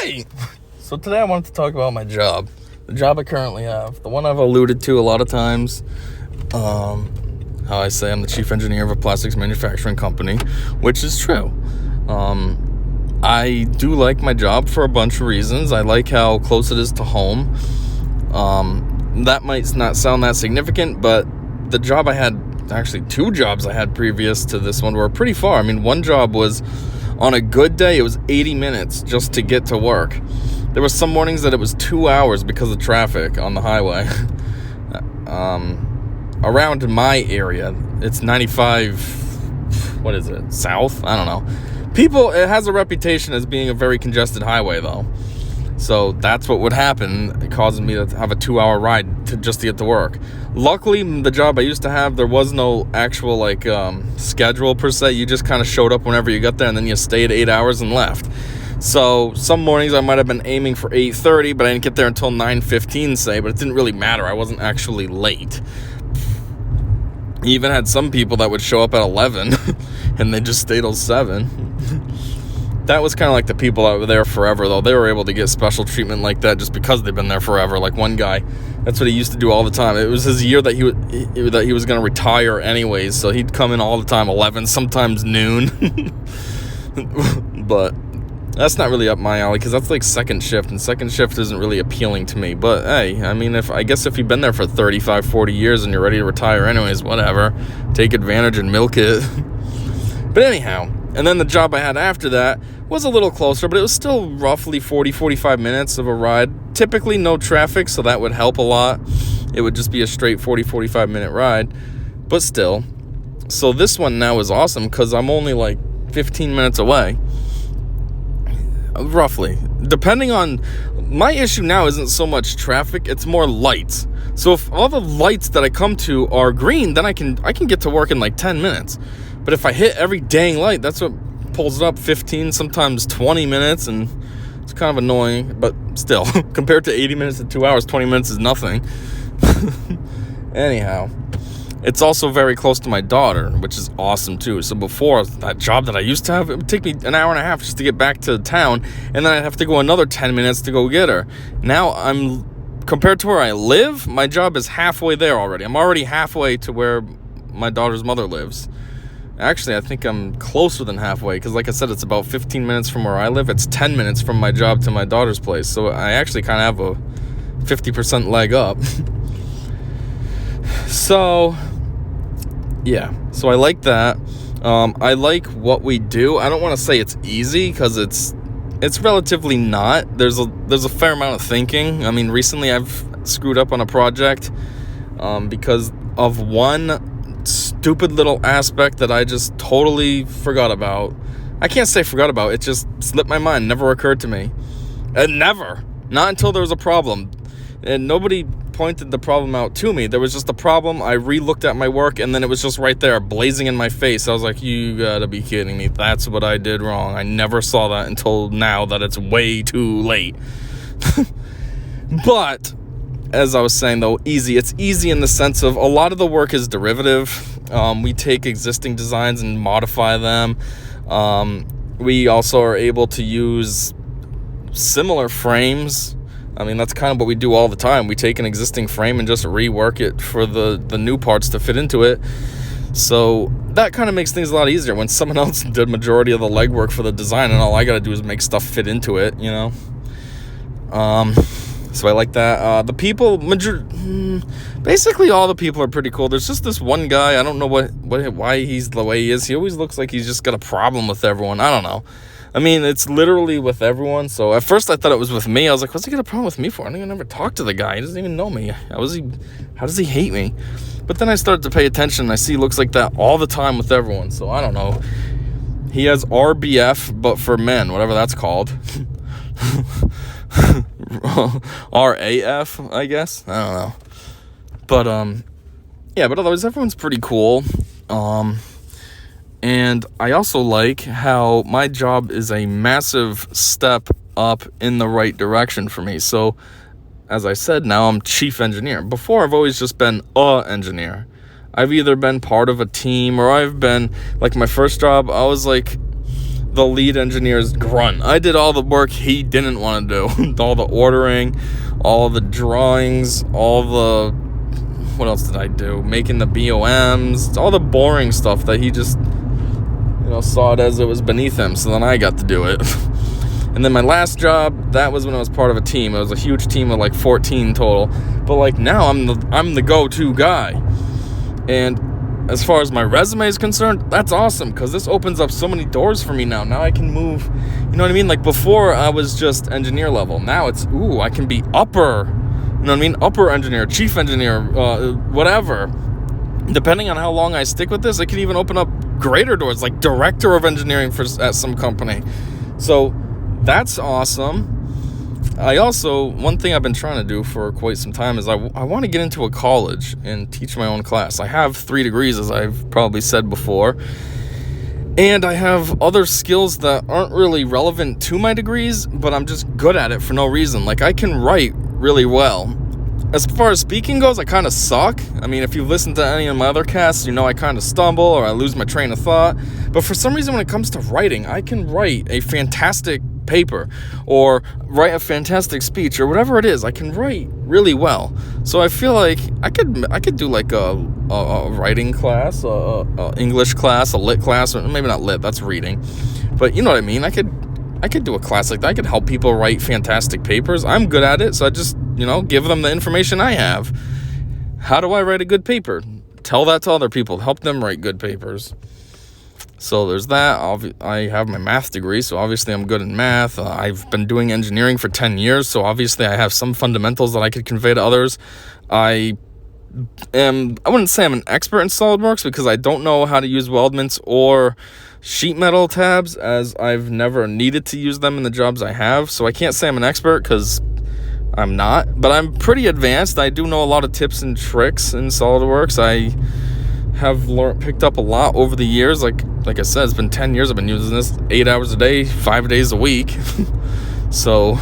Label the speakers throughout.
Speaker 1: Hey! So today I wanted to talk about my job. The job I currently have. The one I've alluded to a lot of times. How I say I'm the chief engineer of a plastics manufacturing company, which is true. I do like my job for a bunch of reasons. I like how close it is to home. That might not sound that significant, but the job I had, actually 2 jobs I had previous to this one, were pretty far. I mean, one job was, on a good day, it was 80 minutes just to get to work. There were some mornings that it was 2 hours because of traffic on the highway. Around my area, it's 95, what is it, south? I don't know. It has a reputation as being a very congested highway, though. So that's what would happen. It causes me to have a 2-hour ride just to get to work. Luckily, the job I used to have, there was no actual schedule per se. You just kind of showed up whenever you got there, and then you stayed 8 hours and left. So some mornings I might have been aiming for 8:30, but I didn't get there until 9:15, say. But it didn't really matter. I wasn't actually late. You even had some people that would show up at 11, and they just stayed till 7. That was kind of like the people that were there forever, though. They were able to get special treatment like that just because they've been there forever. Like one guy, that's what he used to do all the time. It was his year that he was going to retire anyways, so he'd come in all the time, 11, sometimes noon. But that's not really up my alley because that's like second shift, and second shift isn't really appealing to me. But hey, I mean, I guess if you've been there for 35, 40 years and you're ready to retire anyways, whatever. Take advantage and milk it. But anyhow, and then the job I had after that was a little closer, but it was still roughly 40, 45 minutes of a ride. Typically no traffic, so that would help a lot. It would just be a straight 40, 45 minute ride, but still. So this one now is awesome because I'm only like 15 minutes away. Roughly. Depending on, my issue now isn't so much traffic, it's more lights. So if all the lights that I come to are green, then I can get to work in like 10 minutes. But if I hit every dang light, that's what pulls it up 15, sometimes 20 minutes, and it's kind of annoying, but still, compared to 80 minutes to 2 hours, 20 minutes is nothing. Anyhow, it's also very close to my daughter, which is awesome too. So before, that job that I used to have, it would take me an hour and a half just to get back to town, and then I'd have to go another 10 minutes to go get her. Now compared to where I live, my job is halfway there already. I'm already halfway to where my daughter's mother lives. Actually, I think I'm closer than halfway, because like I said, it's about 15 minutes from where I live. It's 10 minutes from my job to my daughter's place. So I actually kind of have a 50% leg up. So, yeah. So I like that. I like what we do. I don't want to say it's easy, because it's relatively not. There's a fair amount of thinking. I mean, recently I've screwed up on a project because of one stupid little aspect that I just totally forgot about. I can't say forgot about, it just slipped my mind, never occurred to me. And never. Not until there was a problem. And nobody pointed the problem out to me. There was just a problem. I re-looked at my work, and then it was just right there, blazing in my face. I was like, you gotta be kidding me. That's what I did wrong. I never saw that until now that it's way too late. But as I was saying, though, easy. It's easy in the sense of a lot of the work is derivative. We take existing designs and modify them. We also are able to use similar frames. I mean, that's kind of what we do all the time. We take an existing frame and just rework it for the new parts to fit into it. So that kind of makes things a lot easier when someone else did majority of the legwork for the design, and all I got to do is make stuff fit into it, you know? So I like that. The people, basically all the people are pretty cool. There's just this one guy, I don't know why he's the way he is. He always looks like he's just got a problem with everyone. I don't know. I mean, it's literally with everyone. So at first I thought it was with me. I was like, what's he got a problem with me for? I don't even ever talk to the guy. He doesn't even know me. How does he hate me? But then I started to pay attention, and I see he looks like that all the time with everyone. So I don't know. He has RBF, but for men, whatever that's called. RAF, I guess. I don't know. But yeah, but otherwise everyone's pretty cool. And I also like how my job is a massive step up in the right direction for me. So as I said, now I'm chief engineer. Before, I've always just been a engineer. I've either been part of a team, or I've been, like my first job, I was like the lead engineer's grunt. I did all the work he didn't want to do. All the ordering, all the drawings, all the... What else did I do? Making the BOMs, all the boring stuff that he just, saw it as it was beneath him. So then I got to do it. And then my last job, that was when I was part of a team. It was a huge team of like 14 total. But like now I'm the go-to guy. And as far as my resume is concerned, that's awesome, because this opens up so many doors for me now. Now I can move, you know what I mean? Like before I was just engineer level. Now it's, I can be upper, you know what I mean? Upper engineer, chief engineer, whatever. Depending on how long I stick with this, it could even open up greater doors, like director of engineering at some company. So that's awesome. One thing I've been trying to do for quite some time is I want to get into a college and teach my own class. I have 3 degrees, as I've probably said before, and I have other skills that aren't really relevant to my degrees, but I'm just good at it for no reason. Like, I can write really well. As far as speaking goes, I kind of suck. I mean, if you listen to any of my other casts, I kind of stumble or I lose my train of thought. But for some reason, when it comes to writing, I can write a fantastic paper or write a fantastic speech or whatever it is. I can write really well. So I feel like I could do like a writing class, a English class, a lit class, or maybe not lit, that's reading. But you know what I mean? I could do a class like that. I could help people write fantastic papers. I'm good at it, so I just, give them the information I have. How do I write a good paper? Tell that to other people. Help them write good papers. So there's that. I have my math degree, so obviously I'm good in math. I've been doing engineering for 10 years, so obviously I have some fundamentals that I could convey to others. I wouldn't say I'm an expert in SolidWorks, because I don't know how to use weldments or sheet metal tabs, as I've never needed to use them in the jobs I have. So I can't say I'm an expert, because I'm not. But I'm pretty advanced. I do know a lot of tips and tricks in SolidWorks. I have picked up a lot over the years. Like I said, it's been 10 years I've been using this, 8 hours a day, 5 days a week. So,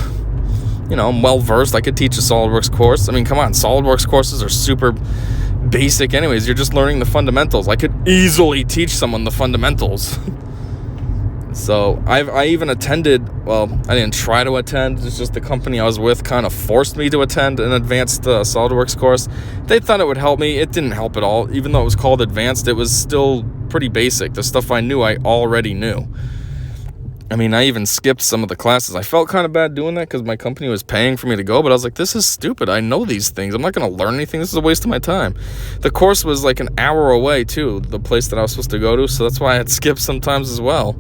Speaker 1: I'm well versed. I could teach a SolidWorks course. I mean, come on, SolidWorks courses are super basic anyways. You're just learning the fundamentals. I could easily teach someone the fundamentals. So I even attended, I didn't try to attend, it's just the company I was with kind of forced me to attend an advanced SolidWorks course. They thought it would help me. It didn't help at all. Even though it was called advanced, it was still pretty basic. The stuff I knew, I already knew. I mean, I even skipped some of the classes. I felt kind of bad doing that because my company was paying for me to go, but I was like, this is stupid. I know these things. I'm not going to learn anything. This is a waste of my time. The course was like an hour away, too, the place that I was supposed to go to, so that's why I had skipped sometimes as well.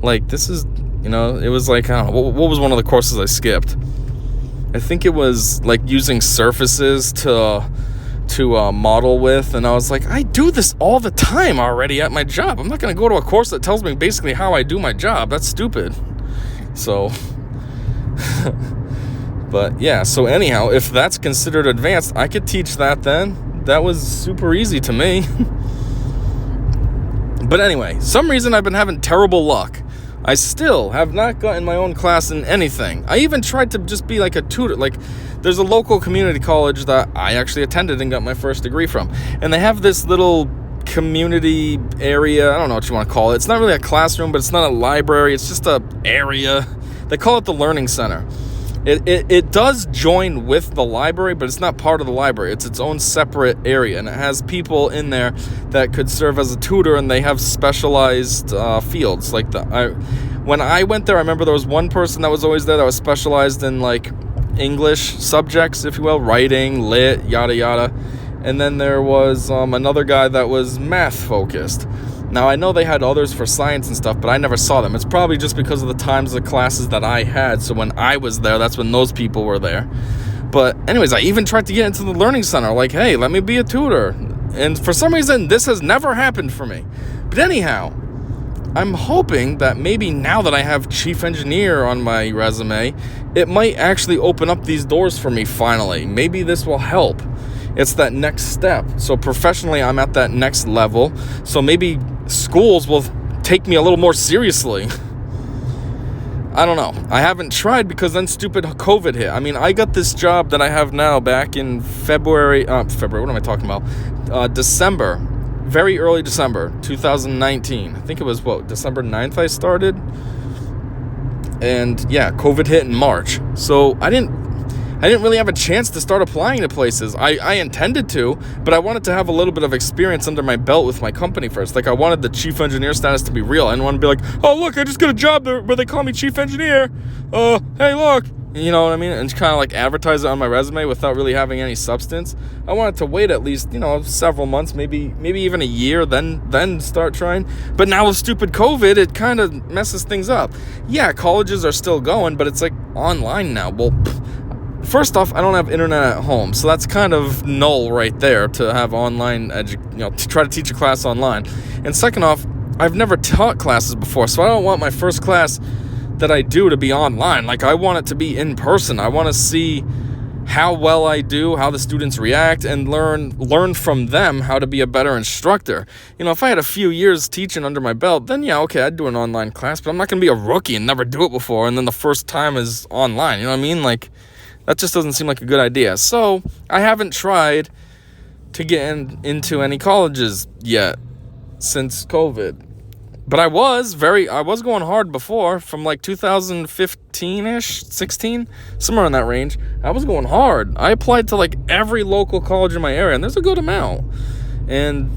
Speaker 1: Like, this is, it was like, I don't know, what was one of the courses I skipped? I think it was, like, using surfaces to model with, and I was like, I do this all the time already at my job. I'm not going to go to a course that tells me basically how I do my job. That's stupid. So, but yeah, so anyhow, if that's considered advanced, I could teach that then. That was super easy to me. But anyway, some reason I've been having terrible luck. I still have not gotten my own class in anything. I even tried to just be like a tutor. Like, there's a local community college that I actually attended and got my first degree from. And they have this little community area. I don't know what you want to call it. It's not really a classroom, but it's not a library. It's just a area. They call it the Learning Center. It does join with the library, but it's not part of the library. It's its own separate area, and it has people in there that could serve as a tutor, and they have specialized fields. Like when I went there, I remember there was one person that was always there that was specialized in like English subjects, if you will, writing, lit, yada yada. And then there was another guy that was math focused. Now, I know they had others for science and stuff, but I never saw them. It's probably just because of the times of classes that I had. So when I was there, that's when those people were there. But anyways, I even tried to get into the Learning Center. Like, hey, let me be a tutor. And for some reason, this has never happened for me. But anyhow, I'm hoping that maybe now that I have chief engineer on my resume, it might actually open up these doors for me finally. Maybe this will help. It's that next step. So professionally, I'm at that next level. So maybe schools will take me a little more seriously. I don't know. I haven't tried because then stupid COVID hit. I mean, I got this job that I have now back in February. What am I talking about? December. very early December 2019. I think it was, December 9th I started? And yeah, COVID hit in March. So I didn't really have a chance to start applying to places. I intended to, but I wanted to have a little bit of experience under my belt with my company first. Like, I wanted the chief engineer status to be real. I didn't want to be like, oh, look, I just got a job there where they call me chief engineer. Hey, look. You know what I mean? And kind of like advertise it on my resume without really having any substance. I wanted to wait at least, several months, maybe even a year, then start trying. But now with stupid COVID, it kind of messes things up. Yeah, colleges are still going, but it's like online now. Well, first off, I don't have internet at home, so that's kind of null right there to have online, to try to teach a class online. And second off, I've never taught classes before, so I don't want my first class that I do to be online. Like, I want it to be in person. I want to see how well I do, how the students react, and learn from them how to be a better instructor. If I had a few years teaching under my belt, then yeah, okay, I'd do an online class, but I'm not going to be a rookie and never do it before, and then the first time is online. You know what I mean? Like, that just doesn't seem like a good idea. So I haven't tried to get into any colleges yet since COVID. But I was going hard before, from like 2015-ish, 16, somewhere in that range. I was going hard. I applied to like every local college in my area, and there's a good amount. And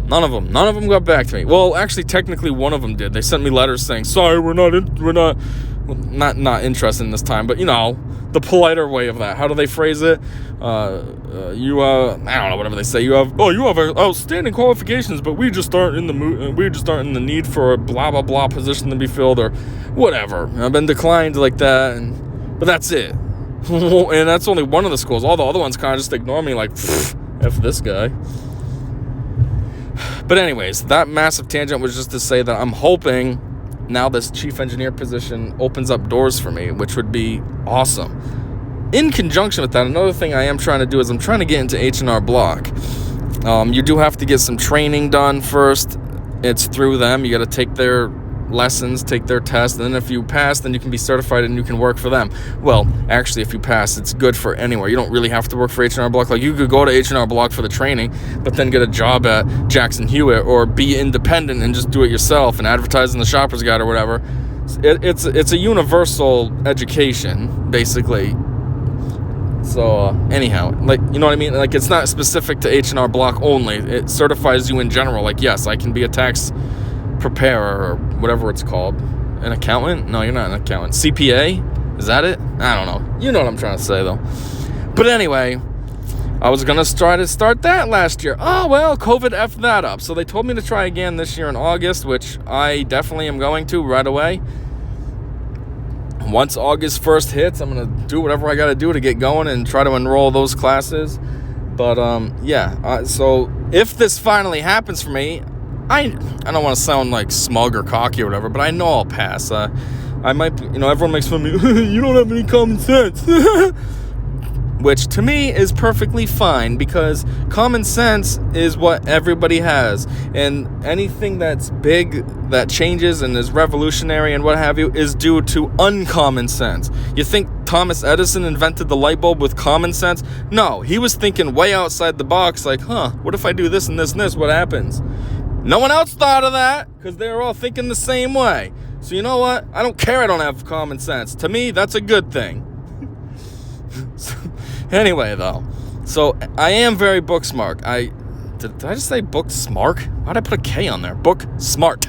Speaker 1: none of them got back to me. Well, actually, technically, one of them did. They sent me letters saying, sorry, we're not interested in this time, but the politer way of that. How do they phrase it? I don't know, whatever they say. You have outstanding qualifications, but we just aren't in the mood. We just aren't in the need for a blah blah blah position to be filled, or whatever. I've been declined like that, but that's it. And that's only one of the schools. All the other ones kind of just ignore me, like, F this guy. But anyways, that massive tangent was just to say that I'm hoping now this chief engineer position opens up doors for me, which would be awesome. In conjunction with that, another thing I am trying to do is I'm trying to get into H&R Block. You do have to get some training done first. It's through them. You got to take their lessons, take their test, and then if you pass, then you can be certified and you can work for them. Well, actually, if you pass, it's good for anywhere. You don't really have to work for H&R Block. Like, you could go to H&R Block for the training, but then get a job at Jackson Hewitt, or be independent and just do it yourself and advertise in the Shopper's Guide or whatever. It's a universal education, basically. So anyhow, like, you know what I mean? Like, it's not specific to H&R Block only. It certifies you in general. Like, yes, I can be a tax preparer, or whatever it's called. An accountant? No, you're not an accountant. CPA? Is that it? I don't know. You know what I'm trying to say, though. But anyway, I was going to try to start that last year. Oh, well, COVID effed that up. So they told me to try again this year in August, which I definitely am going to right away. Once August 1st hits, I'm going to do whatever I got to do to get going and try to enroll those classes. But, so if this finally happens for me, I don't want to sound like smug or cocky or whatever, but I know I'll pass. I might, everyone makes fun of me. You don't have any common sense. Which to me is perfectly fine, because common sense is what everybody has. And anything that's big, that changes and is revolutionary and what have you, is due to uncommon sense. You think Thomas Edison invented the light bulb with common sense? No, he was thinking way outside the box, like, what if I do this and this and this? What happens? No one else thought of that, because they were all thinking the same way. So you know what? I don't care I don't have common sense. To me, that's a good thing. Anyway, though, so I am very book smart. Did I just say book smart? Why'd I put a K on there? Book smart.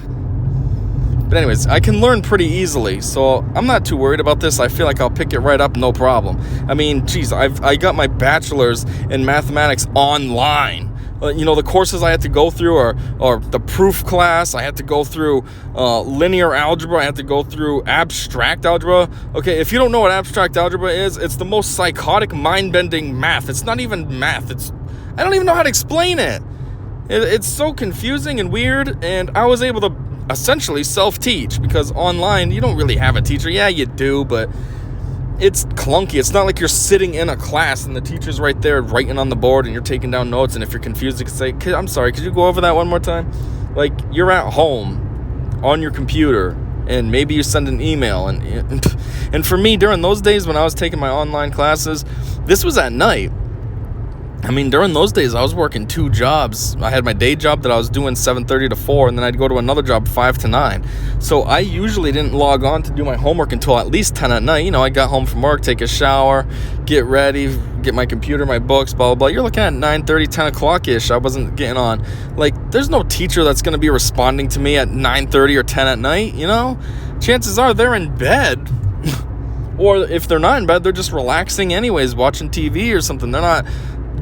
Speaker 1: But anyways, I can learn pretty easily, so I'm not too worried about this. I feel like I'll pick it right up, no problem. I mean, geez, I got my bachelor's in mathematics online. The courses I had to go through are the proof class. I had to go through linear algebra. I had to go through abstract algebra. Okay, if you don't know what abstract algebra is, it's the most psychotic, mind-bending math. It's not even math. I don't even know how to explain it. It's so confusing and weird, and I was able to essentially self-teach, because online, you don't really have a teacher. Yeah, you do, but it's clunky. It's not like you're sitting in a class and the teacher's right there writing on the board and you're taking down notes, and if you're confused, you can say, I'm sorry, could you go over that one more time? Like, you're at home on your computer, and maybe you send an email, and for me, during those days when I was taking my online classes, this was at night. I mean, during those days, I was working 2 jobs. I had my day job that I was doing 7:30 to 4, and then I'd go to another job 5 to 9. So I usually didn't log on to do my homework until at least 10 at night. You know, I got home from work, take a shower, get ready, get my computer, my books, blah, blah, blah. You're looking at 9:30, 10 o'clock-ish. I wasn't getting on. Like, there's no teacher that's going to be responding to me at 9:30 or 10 at night, you know? Chances are they're in bed. Or if they're not in bed, they're just relaxing anyways, watching TV or something. They're not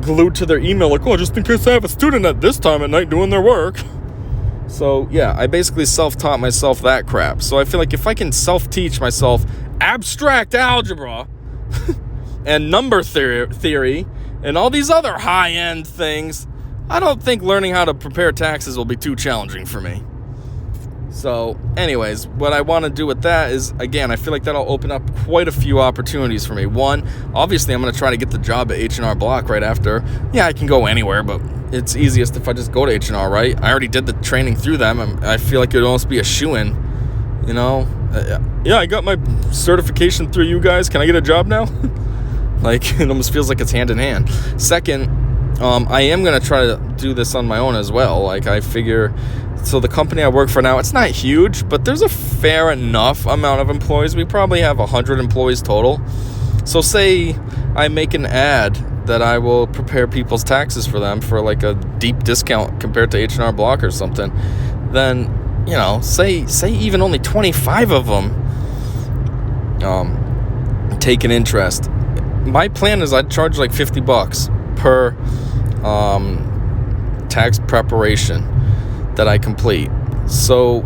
Speaker 1: glued to their email like, oh, just in case I have a student at this time at night doing their work. So yeah, I basically self-taught myself that crap. So I feel like if I can self-teach myself abstract algebra and number theory and all these other high-end things, I don't think learning how to prepare taxes will be too challenging for me. So anyways, what I want to do with that is, again, I feel like that'll open up quite a few opportunities for me. One, obviously I'm going to try to get the job at H&R Block right after. Yeah, I can go anywhere, but it's easiest if I just go to H&R, right? I already did the training through them. I feel like it would almost be a shoo-in, you know? Yeah, I got my certification through you guys. Can I get a job now? Like, it almost feels like it's hand in hand. Second, I am going to try to do this on my own as well. Like, I figure... So the company I work for now, it's not huge, but there's a fair enough amount of employees. We probably have 100 employees total. So say I make an ad that I will prepare people's taxes for them for like a deep discount compared to H&R Block or something. Then, you know, say even only 25 of them take an interest. My plan is I'd charge like $50 per tax preparation that I complete, so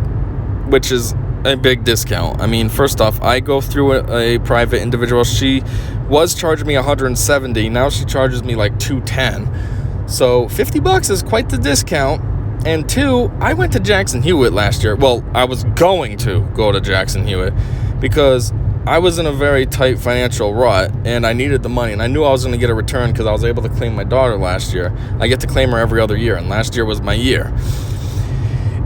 Speaker 1: which is a big discount. I mean, first off, I go through a private individual. She was charging me $170. Now she charges me like $210. So $50 is quite the discount. And 2, I went to Jackson Hewitt last year. Well, I was going to go to Jackson Hewitt because I was in a very tight financial rut and I needed the money, and I knew I was going to get a return because I was able to claim my daughter last year. I get to claim her every other year, and last year was my year.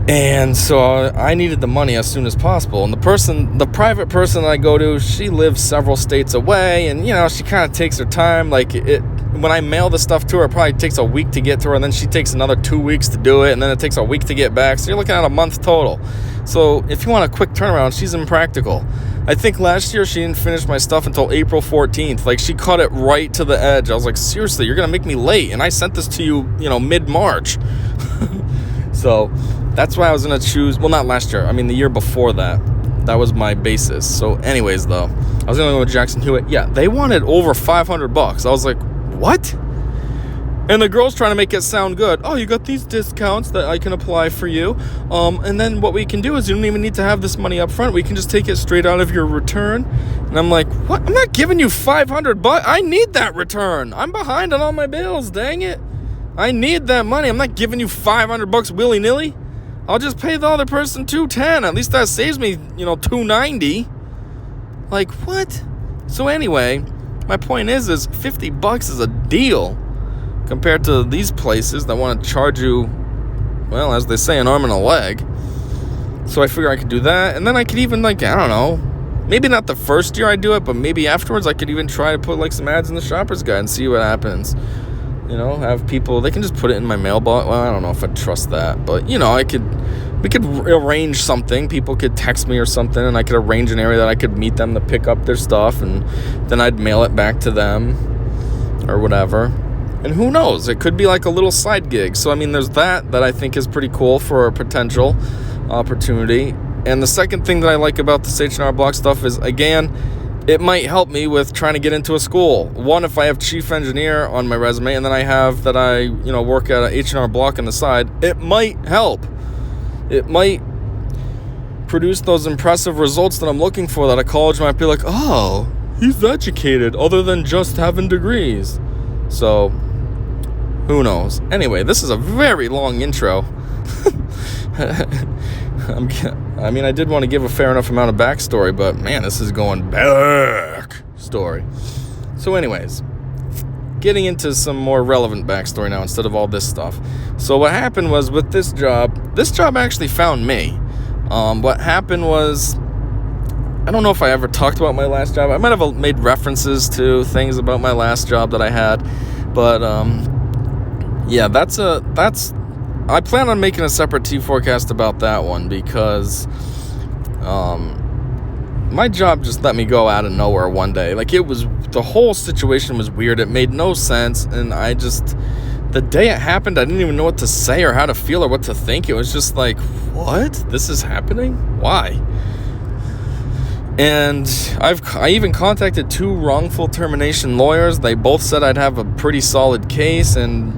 Speaker 1: And so I needed the money as soon as possible. And the private person I go to, she lives several states away, and, you know, she kind of takes her time. Like, when I mail the stuff to her, it probably takes a week to get to her, and then she takes another 2 weeks to do it, and then it takes a week to get back. So you're looking at a month total. So if you want a quick turnaround, she's impractical. I think last year she didn't finish my stuff until April 14th. Like, she cut it right to the edge. I was like, seriously, you're going to make me late? And I sent this to you, you know, mid-March. So that's why I was going to choose, well, not last year. I mean, the year before that. That was my basis. So anyways, though, I was going to go with Jackson Hewitt. Yeah, they wanted over $500. I was like, what? And the girl's trying to make it sound good. Oh, you got these discounts that I can apply for you. And then what we can do is you don't even need to have this money up front. We can just take it straight out of your return. And I'm like, what? I'm not giving you $500. I need that return. I'm behind on all my bills. Dang it. I need that money. I'm not giving you $500 willy-nilly. I'll just pay the other person $210. At least that saves me, you know, $290. Like, what? So anyway, my point is $50 is a deal compared to these places that want to charge you, well, as they say, an arm and a leg. So I figure I could do that. And then I could even, like, I don't know, maybe not the first year I do it, but maybe afterwards I could even try to put, like, some ads in the Shopper's Guide and see what happens. You know, have people, they can just put it in my mailbox. Well, I don't know if I'd trust that, but, you know, we could arrange something. People could text me or something, and I could arrange an area that I could meet them to pick up their stuff, and then I'd mail it back to them or whatever. And who knows? It could be like a little side gig. So, I mean, there's that I think is pretty cool for a potential opportunity. And the second thing that I like about this H&R Block stuff is, again, it might help me with trying to get into a school. One, if I have chief engineer on my resume, and then I have that I, you know, work at an H&R Block on the side, it might help. It might produce those impressive results that I'm looking for, that a college might be like, oh, he's educated other than just having degrees. So, who knows? Anyway, this is a very long intro. I mean, I did want to give a fair enough amount of backstory, but man, this is going back story. So anyways, getting into some more relevant backstory now instead of all this stuff. So what happened was with this job actually found me. What happened was, I don't know if I ever talked about my last job. I might have made references to things about my last job that I had, but yeah, I plan on making a separate T4Cast about that one, because my job just let me go out of nowhere one day. Like, the whole situation was weird. It made no sense, and the day it happened, I didn't even know what to say or how to feel or what to think. It was just like, what? This is happening? Why? And I even contacted 2 wrongful termination lawyers. They both said I'd have a pretty solid case, and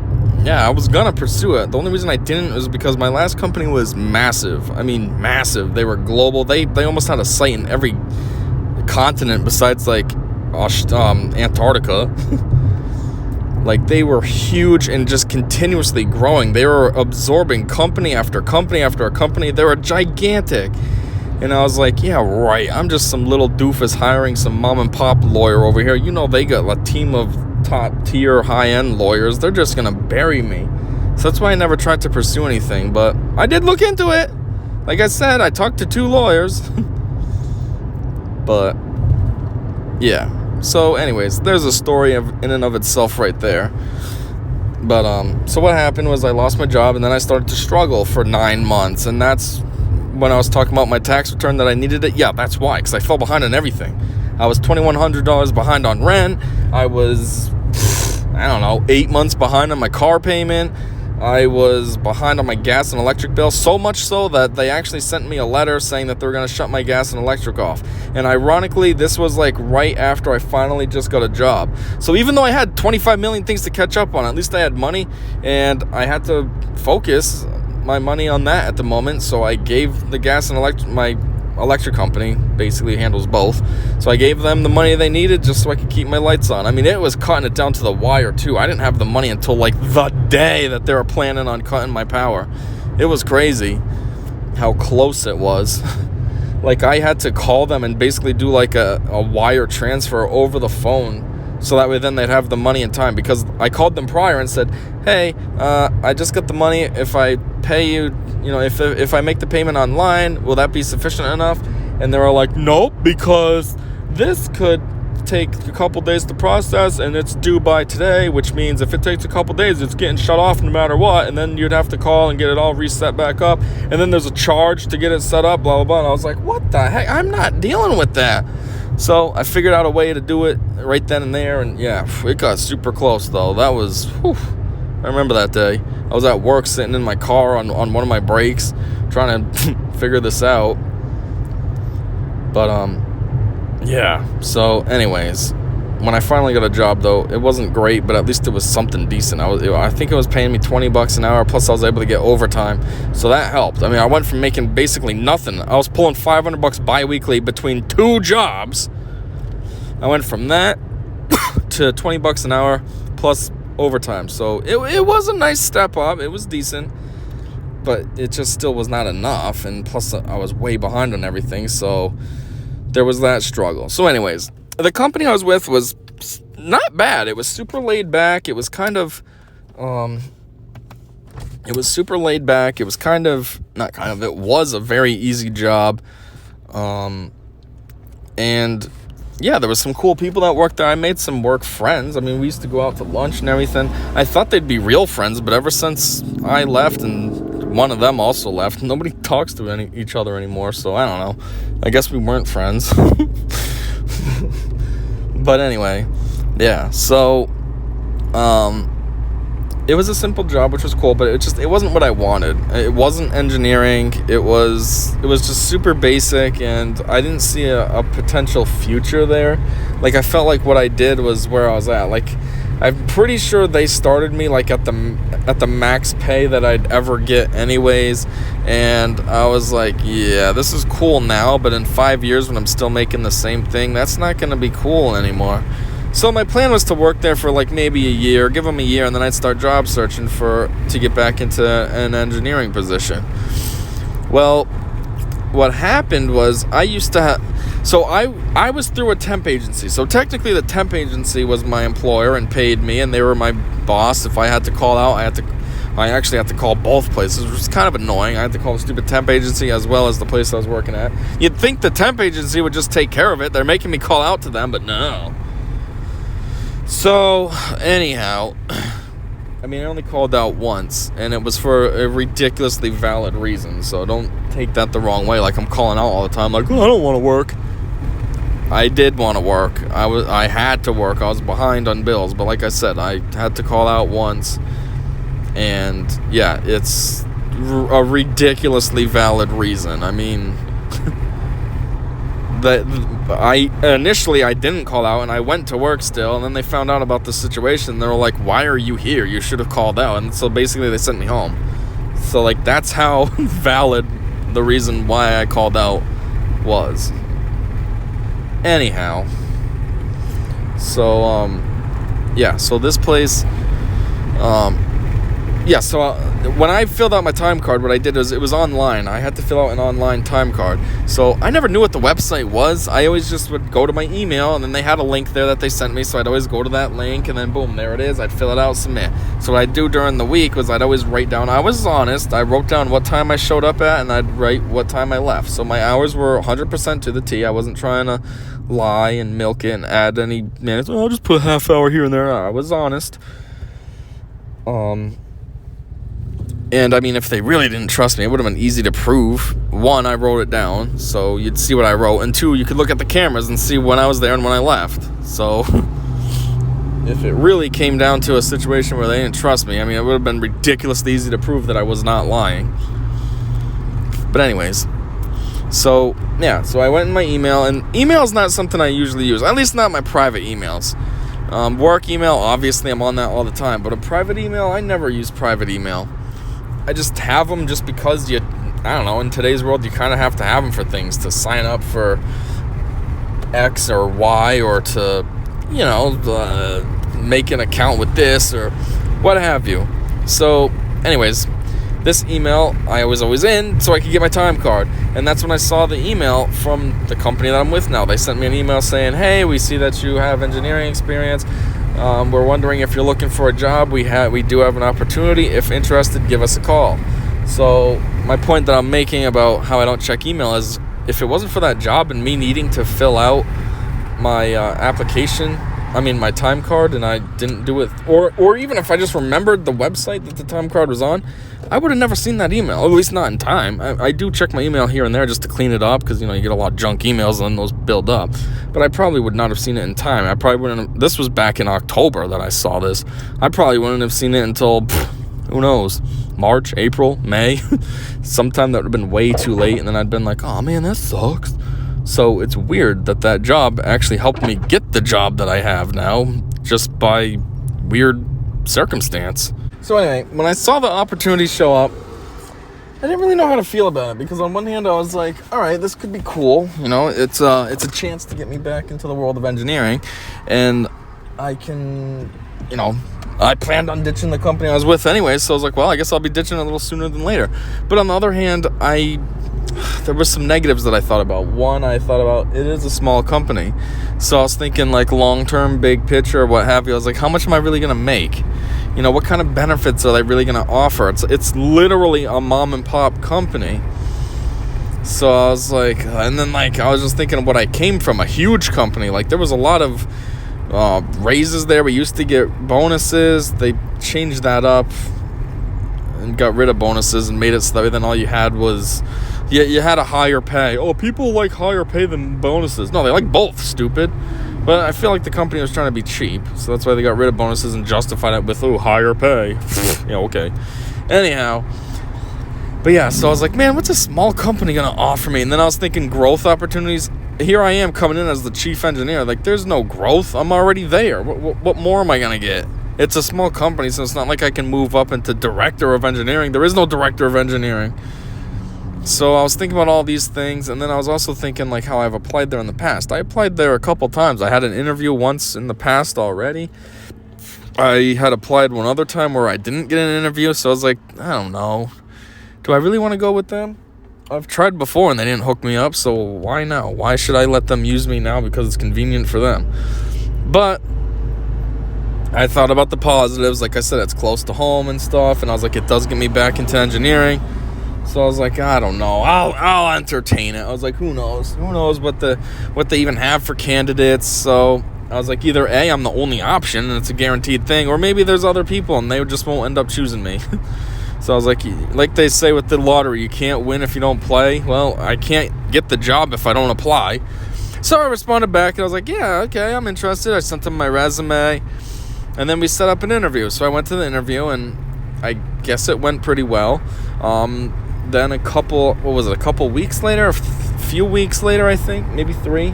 Speaker 1: yeah, I was gonna pursue it. The only reason I didn't was because my last company was massive. I mean, massive. They were global. They almost had a site in every continent besides, like, Antarctica. Like, they were huge and just continuously growing. They were absorbing company after company after a company. They were gigantic. And I was like, yeah, right. I'm just some little doofus hiring some mom and pop lawyer over here. You know, they got a team of top tier, high end lawyers. They're just going to bury me. So that's why I never tried to pursue anything. But I did look into it. Like I said, I talked to 2 lawyers. But yeah. So anyways, there's a story in and of itself right there. But so what happened was I lost my job, and then I started to struggle for 9 months. And that's when I was talking about my tax return that I needed it. Yeah, that's why, because I fell behind on everything. I was $2,100 behind on rent. I was, I don't know, 8 months behind on my car payment. I was behind on my gas and electric bill, so much so that they actually sent me a letter saying that they were going to shut my gas and electric off. And ironically, this was like right after I finally just got a job. So even though I had 25 million things to catch up on, at least I had money, and I had to focus my money on that at the moment. So I gave the gas and my electric company, basically handles both, so I gave them the money they needed just so I could keep my lights on. I mean, it was cutting it down to the wire too. I didn't have the money until like the day that they were planning on cutting my power. It was crazy how close it was. Like, I had to call them and basically do like a wire transfer over the phone, so that way then they'd have the money in time, because I called them prior and said, hey, I just got the money. If I pay you, if I make the payment online, will that be sufficient enough? And they were like, nope, because this could take a couple days to process, and it's due by today, which means if it takes a couple days, it's getting shut off no matter what, and then you'd have to call and get it all reset back up, and then there's a charge to get it set up, blah, blah, blah. And I was like, what the heck? I'm not dealing with that. So I figured out a way to do it right then and there, and yeah, it got super close, though. That was, I remember that day. I was at work sitting in my car on one of my breaks trying to figure this out. But, yeah. So, anyways, when I finally got a job, though, it wasn't great, but at least it was something decent. I think it was paying me $20 an hour, plus I was able to get overtime, so that helped. I mean, I went from making basically nothing. I was pulling $500 bi-weekly between 2 jobs. I went from that to $20 an hour, plus overtime. So it was a nice step up. It was decent, but it just still was not enough, and plus I was way behind on everything, so there was that struggle. So anyways, the company I was with was not bad. It was super laid back. It was kind of it was super laid back. It was it was a very easy job. And yeah, there was some cool people that worked there. I made some work friends. I mean, we used to go out to lunch and everything. I thought they'd be real friends, but ever since I left and one of them also left, nobody talks to each other anymore. So I don't know. I guess we weren't friends. But anyway, yeah. So, it was a simple job, which was cool, but it wasn't what I wanted. It wasn't engineering. It was just super basic, and I didn't see a potential future there. Like, I felt like what I did was where I was at. Like, I'm pretty sure they started me like at the max pay that I'd ever get anyways, and I was like, yeah, this is cool now, but in 5 years when I'm still making the same thing, that's not going to be cool anymore. So my plan was to work there for like maybe a year, give them a year, and then I'd start job searching to get back into an engineering position. Well, what happened was I was through a temp agency. So technically the temp agency was my employer and paid me, and they were my boss. If I had to call out, I actually had to call both places, which was kind of annoying. I had to call the stupid temp agency as well as the place I was working at. You'd think the temp agency would just take care of it. They're making me call out to them, but no. So, anyhow, I mean, I only called out once, and it was for a ridiculously valid reason, so don't take that the wrong way, like I'm calling out all the time, like, oh, I don't want to work. I did want to work. I had to work. I was behind on bills, but like I said, I had to call out once, and yeah, it's a ridiculously valid reason. I mean, initially I didn't call out, and I went to work still, and then they found out about the situation. They were like, why are you here? You should have called out. And so basically they sent me home. So like, that's how valid the reason why I called out was. Anyhow, so yeah, so this place, when I filled out my time card, what I did was, it was online. I had to fill out an online time card. So I never knew what the website was. I always just would go to my email, and then they had a link there that they sent me, so I'd always go to that link, and then boom, there it is. I'd fill it out, submit. So what I'd do during the week was I'd always write down, I was honest, I wrote down what time I showed up at, and I'd write what time I left. So my hours were 100% to the T. I wasn't trying to lie and milk it and add any minutes. I'll just put a half hour here and there. I was honest. And I mean, if they really didn't trust me, it would have been easy to prove. One, I wrote it down, so you'd see what I wrote. And two, you could look at the cameras and see when I was there and when I left. So if it really came down to a situation where they didn't trust me, I mean, it would have been ridiculously easy to prove that I was not lying. But anyways, so yeah, so I went in my email, and email is not something I usually use, at least not my private emails. Work email, obviously I'm on that all the time, but a private email, I never use private email. I just have them just because I don't know, in today's world, you kind of have to have them for things, to sign up for X or Y, or to, make an account with this, or what have you. So, anyways, this email, I was always in so I could get my time card. And that's when I saw the email from the company that I'm with now. They sent me an email saying, hey, we see that you have engineering experience. We're wondering if you're looking for a job. We do have an opportunity. If interested, give us a call. So my point that I'm making about how I don't check email is, if it wasn't for that job and me needing to fill out my my time card, and I didn't do it, or even if I just remembered the website that the time card was on, I would have never seen that email, at least not in time. I do check my email here and there just to clean it up, because, you get a lot of junk emails and those build up. But I probably would not have seen it in time. I probably wouldn't have, this was back in October that I saw this. I probably wouldn't have seen it until, who knows, March, April, May. Sometime that would have been way too late, and then I'd been like, oh man, that sucks. So it's weird that job actually helped me get the job that I have now, just by weird circumstance. So anyway, when I saw the opportunity show up, I didn't really know how to feel about it, because on one hand I was like, all right, this could be cool. It's a chance to get me back into the world of engineering, and I can, I planned on ditching the company I was with anyway, so I was like, well, I guess I'll be ditching a little sooner than later. But on the other hand, there was some negatives that I thought about. One, I thought about, it is a small company. So I was thinking, like, long-term, big picture, what have you. I was like, how much am I really going to make? What kind of benefits are they really going to offer? It's literally a mom-and-pop company. So I was like, and then, like, I was just thinking of what I came from, a huge company. Like, there was a lot of raises there. We used to get bonuses. They changed that up and got rid of bonuses and made it so that then all you had was, you had a higher pay. Oh, people like higher pay than bonuses. No, they like both, stupid. But I feel like the company was trying to be cheap, so that's why they got rid of bonuses and justified it with, higher pay. Okay. Anyhow, but yeah, so I was like, man, what's a small company going to offer me? And then I was thinking growth opportunities. Here I am coming in as the chief engineer. Like, there's no growth. I'm already there. What more am I going to get? It's a small company, so it's not like I can move up into director of engineering. There is no director of engineering. So I was thinking about all these things, and then I was also thinking, like, how I've applied there in the past. I applied there a couple times. I had an interview once in the past already. I had applied one other time where I didn't get an interview, so I was like, I don't know. Do I really want to go with them? I've tried before, and they didn't hook me up, so why now? Why should I let them use me now because it's convenient for them? But I thought about the positives. Like I said, it's close to home and stuff, and I was like, it does get me back into engineering. So I was like, I don't know. I'll entertain it. I was like, who knows? Who knows what they even have for candidates? So I was like, either A, I'm the only option and it's a guaranteed thing, or maybe there's other people and they just won't end up choosing me. So I was like they say with the lottery, you can't win if you don't play. Well, I can't get the job if I don't apply. So I responded back and I was like, yeah, okay, I'm interested. I sent them my resume, and then we set up an interview. So I went to the interview, and I guess it went pretty well. Then a couple weeks later, a few weeks later, I think, maybe 3,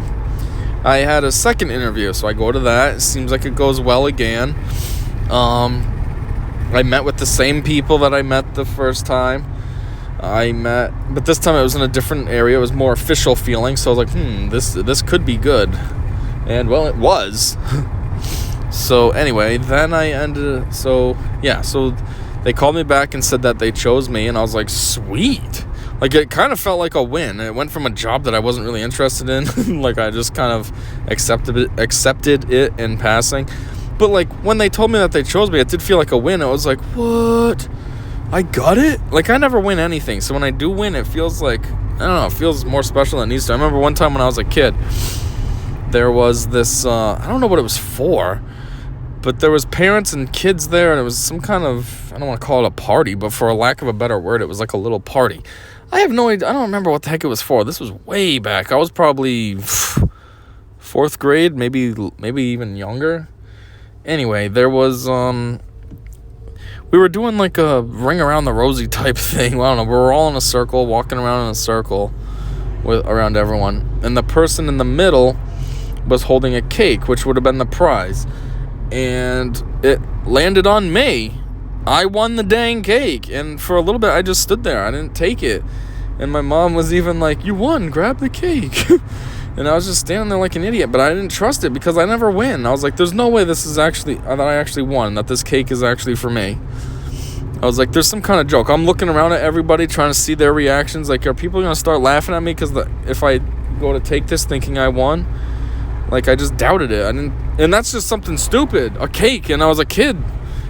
Speaker 1: I had a second interview. So I go to that. It seems like it goes well again. I met with the same people that I met the first time. But this time it was in a different area. It was more official feeling. So I was like, this could be good. And, well, it was. So, anyway, then so they called me back and said that they chose me. And I was like, sweet. Like, it kind of felt like a win. It went from a job that I wasn't really interested in. Like, I just kind of accepted it in passing. But, like, when they told me that they chose me, it did feel like a win. I was like, what? I got it? Like, I never win anything. So when I do win, it feels like, I don't know, it feels more special than it needs to. I remember one time when I was a kid, there was this, I don't know what it was for, but there was parents and kids there, and it was some kind of, I don't want to call it a party, but for a lack of a better word, it was like a little party. I have no idea. I don't remember what the heck it was for. This was way back. I was probably 4th grade, maybe even younger. Anyway, there was, we were doing like a ring around the rosy type thing. Well, I don't know. We were all in a circle, walking around in a circle around everyone. And the person in the middle was holding a cake, which would have been the prize. And it landed on me. I won the dang cake. And for a little bit, I just stood there. I didn't take it. And my mom was even like, you won, grab the cake. And I was just standing there like an idiot. But I didn't trust it because I never win. I was like, there's no way that I actually won, that this cake is actually for me. I was like, there's some kind of joke. I'm looking around at everybody trying to see their reactions. Like, are people going to start laughing at me because if I go to take this thinking I won? Like, I just doubted it. And that's just something stupid. A cake, and I was a kid.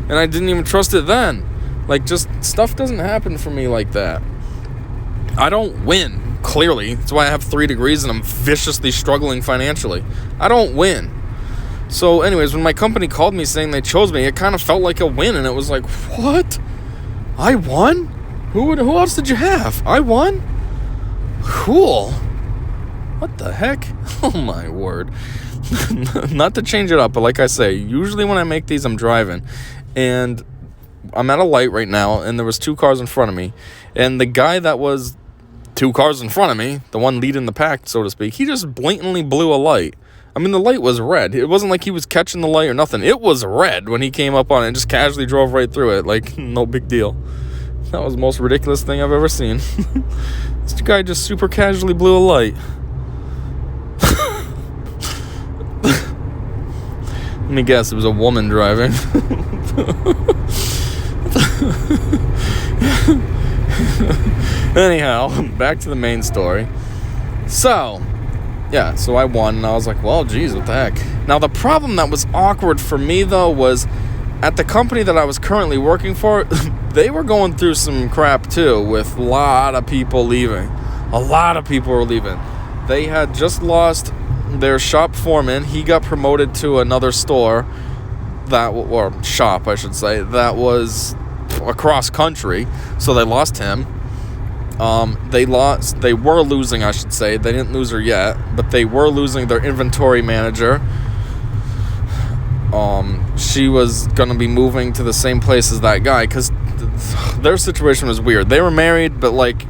Speaker 1: And I didn't even trust it then. Like, just stuff doesn't happen for me like that. I don't win, clearly. That's why I have 3 degrees and I'm viciously struggling financially. I don't win. So, anyways, when my company called me saying they chose me, it kind of felt like a win. And it was like, what? I won? Who else did you have? I won? Cool. What the heck? Oh, my word. Not to change it up, but like I say, usually when I make these, I'm driving. And I'm at a light right now, and there was 2 cars in front of me. And the guy that was 2 cars in front of me, the one leading the pack, so to speak, he just blatantly blew a light. I mean, the light was red. It wasn't like he was catching the light or nothing. It was red when he came up on it and just casually drove right through it. Like, no big deal. That was the most ridiculous thing I've ever seen. This guy just super casually blew a light. Let me guess, it was a woman driving. Anyhow, back to the main story. So I won, and I was like, well, geez, what the heck? Now, the problem that was awkward for me, though, was at the company that I was currently working for, they were going through some crap, too, with a lot of people leaving. A lot of people were leaving. They had just lost their shop foreman. He got promoted to another store, or shop, I should say, that was across country, so they lost him. They were losing, I should say. They didn't lose her yet, but they were losing their inventory manager. She was going to be moving to the same place as that guy, because their situation was weird. They were married, but, like,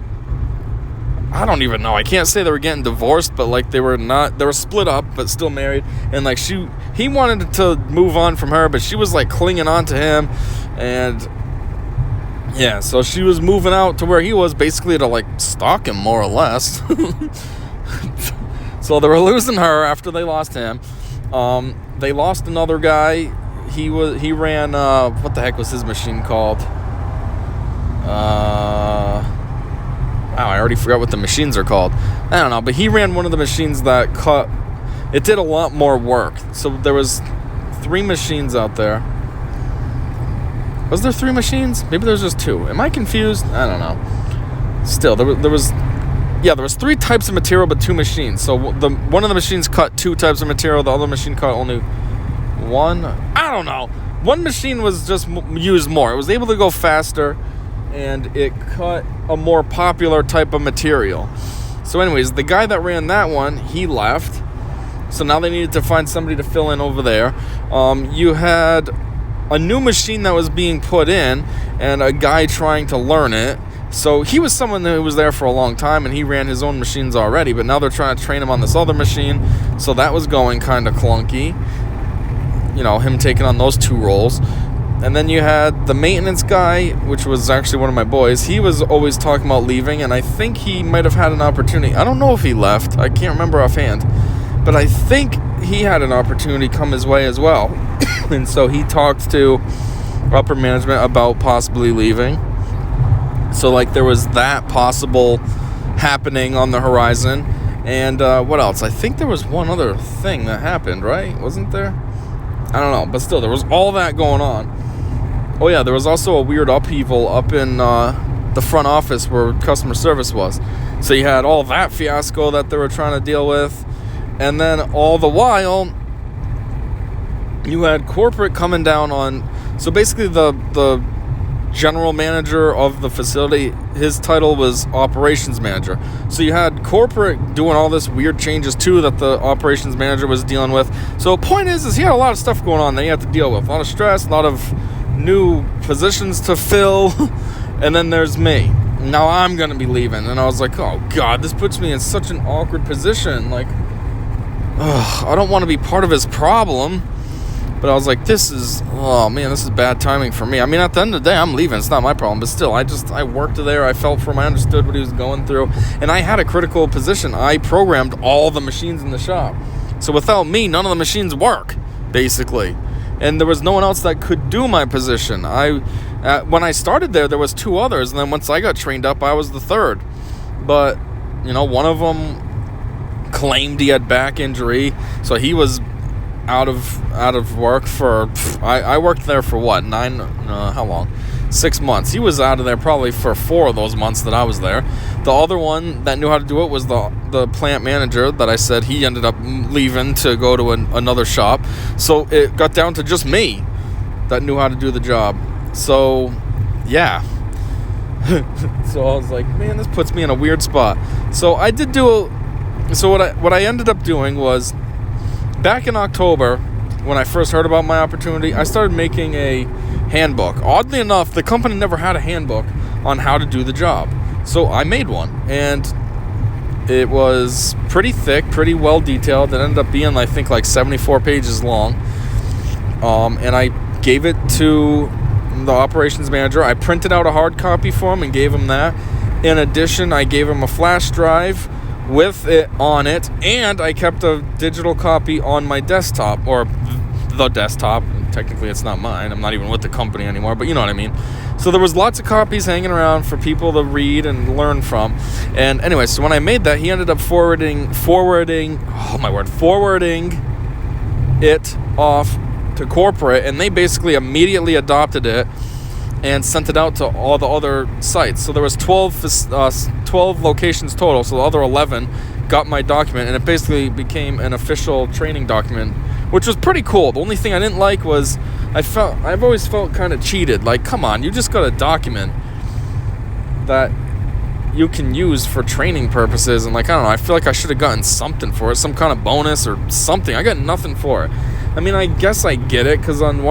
Speaker 1: I don't even know. I can't say they were getting divorced, but, like, they were split up, but still married. And, like, he wanted to move on from her, but she was, like, clinging on to him. And yeah, so she was moving out to where he was, basically to, like, stalk him, more or less. So they were losing her after they lost him. They lost another guy. He ran, what the heck was his machine called? Wow, I already forgot what the machines are called. I don't know, but he ran one of the machines that it did a lot more work. So there was 3 machines out there. Was there 3 machines? Maybe there's just 2. Am I confused? I don't know. Still, there was Yeah, there was 3 types of material, but 2 machines. So one of the machines cut 2 types of material. The other machine cut only 1. I don't know. One machine was just used more. It was able to go faster, and it cut a more popular type of material. So anyways, the guy that ran that one, he left. So now they needed to find somebody to fill in over there. You had a new machine that was being put in, and a guy trying to learn it. So he was someone who was there for a long time, and he ran his own machines already, but now they're trying to train him on this other machine. So that was going kind of clunky, you know, him taking on those 2 roles. And then you had the maintenance guy, which was actually one of my boys. He was always talking about leaving, and I think he might have had an opportunity. I don't know if he left. I can't remember offhand. But I think he had an opportunity come his way as well. And so he talked to upper management about possibly leaving. So, like, there was that possible happening on the horizon. And what else? I think there was one other thing that happened, right? Wasn't there? I don't know. But still, there was all that going on. Oh, yeah, there was also a weird upheaval up in the front office where customer service was. So you had all that fiasco that they were trying to deal with. And then all the while, you had corporate coming down on... So basically the general manager of the facility, his title was operations manager. So you had corporate doing all this weird changes too that the operations manager was dealing with. So the point is he had a lot of stuff going on that he had to deal with. A lot of stress, a lot of new positions to fill. And then there's me. Now I'm going to be leaving. And I was like, oh God, this puts me in such an awkward position. Like, I don't want to be part of his problem. But I was like, this is bad timing for me. I mean, at the end of the day, I'm leaving. It's not my problem. But still, I worked there. I felt for him. I understood what he was going through. And I had a critical position. I programmed all the machines in the shop. So without me, none of the machines work, basically. And there was no one else that could do my position. When I started there was 2 others. And then once I got trained up, I was the 3rd. But, you know, one of them claimed he had back injury. So he was out of work for... I worked there for what? How long? 6 months. He was out of there probably for 4 of those months that I was there. The other one that knew how to do it was the plant manager that I said he ended up leaving to go to another shop. So it got down to just me that knew how to do the job. So, yeah. So I was like, man, this puts me in a weird spot. So I did do... So what I ended up doing was... Back in October, when I first heard about my opportunity, I started making a handbook. Oddly enough, the company never had a handbook on how to do the job. So I made one, and it was pretty thick, pretty well detailed. It ended up being, I think, like 74 pages long. And I gave it to the operations manager. I printed out a hard copy for him and gave him that. In addition, I gave him a flash drive with it on it, and I kept a digital copy on my desktop, or the desktop. Technically it's not mine, I'm not even with the company anymore, but you know what I mean. So there was lots of copies hanging around for people to read and learn from. And anyway, so when I made that, he ended up forwarding it off to corporate, and they basically immediately adopted it and sent it out to all the other sites. So there was 12 locations total, so the other 11 got my document, and it basically became an official training document, which was pretty cool. The only thing I didn't like was I've always felt kind of cheated. Like, come on, you just got a document that you can use for training purposes, and like, I don't know, I feel like I should have gotten something for it, some kind of bonus or something. I got nothing for it. I mean, I guess I get it, because on